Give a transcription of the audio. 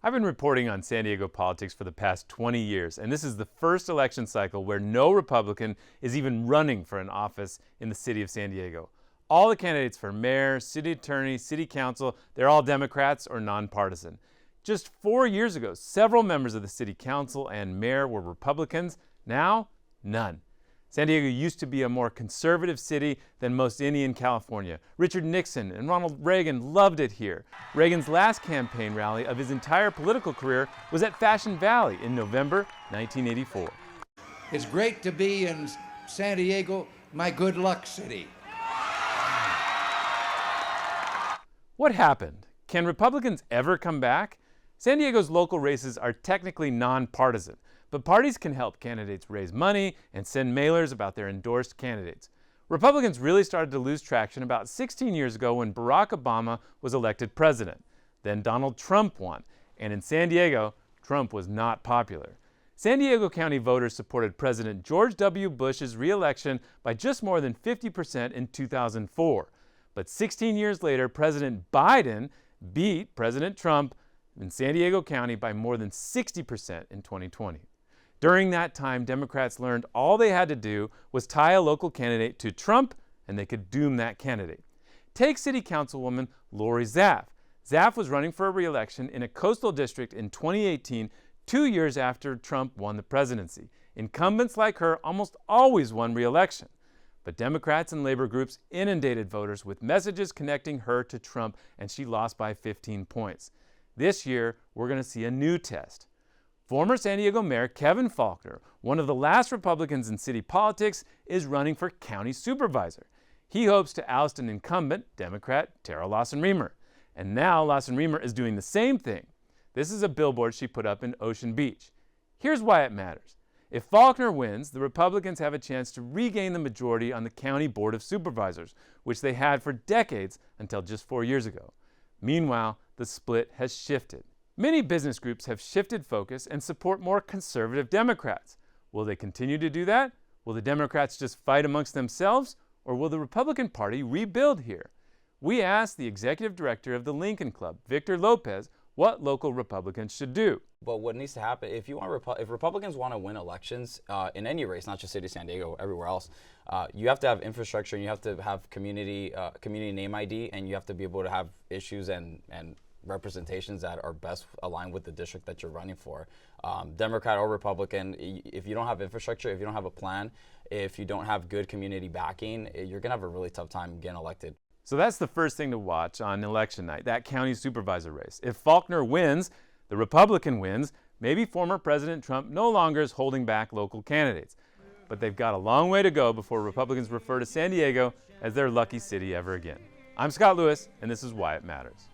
I've been reporting on San Diego politics for the past 20 years, and this is the first election cycle where no Republican is even running for an office in the city of San Diego. All the candidates for mayor, city attorney, city council, they're all Democrats or nonpartisan. Just 4 years ago, several members of the city council and mayor were Republicans. Now, none. San Diego used to be a more conservative city than most any in California. Richard Nixon and Ronald Reagan loved it here. Reagan's last campaign rally of his entire political career was at Fashion Valley in November 1984. It's great to be in San Diego, my good luck city. What happened? Can Republicans ever come back? San Diego's local races are technically nonpartisan, but parties can help candidates raise money and send mailers about their endorsed candidates. Republicans really started to lose traction about 16 years ago when Barack Obama was elected president. Then Donald Trump won, and in San Diego, Trump was not popular. San Diego County voters supported President George W. Bush's re-election by just more than 50% in 2004. But 16 years later, President Biden beat President Trump in San Diego County by more than 60% in 2020. During that time, Democrats learned all they had to do was tie a local candidate to Trump, and they could doom that candidate. Take City Councilwoman Lori Zaff. Zaff was running for a re-election in a coastal district in 2018, 2 years after Trump won the presidency. Incumbents like her almost always won re-election. But Democrats and labor groups inundated voters with messages connecting her to Trump, and she lost by 15 points. This year, we're going to see a new test. Former San Diego Mayor Kevin Faulconer, one of the last Republicans in city politics, is running for county supervisor. He hopes to oust an incumbent, Democrat Tara Lawson-Remer. And now Lawson-Remer is doing the same thing. This is a billboard she put up in Ocean Beach. Here's why it matters. If Faulconer wins, the Republicans have a chance to regain the majority on the County Board of Supervisors, which they had for decades until just 4 years ago. Meanwhile, the split has shifted. Many business groups have shifted focus and support more conservative Democrats. Will they continue to do that? Will the Democrats just fight amongst themselves? Or will the Republican Party rebuild here? We asked the executive director of the Lincoln Club, Victor Lopez, what local Republicans should do. But what needs to happen, if Republicans want to win elections in any race, not just City of San Diego, everywhere else, you have to have infrastructure, and you have to have community name ID, and you have to be able to have issues and representations that are best aligned with the district that you're running for. Democrat or Republican, if you don't have infrastructure, if you don't have a plan, if you don't have good community backing, you're going to have a really tough time getting elected. So that's the first thing to watch on election night, that county supervisor race. If Faulconer wins, the Republican wins, maybe former President Trump no longer is holding back local candidates. But they've got a long way to go before Republicans refer to San Diego as their lucky city ever again. I'm Scott Lewis, and this is Why It Matters.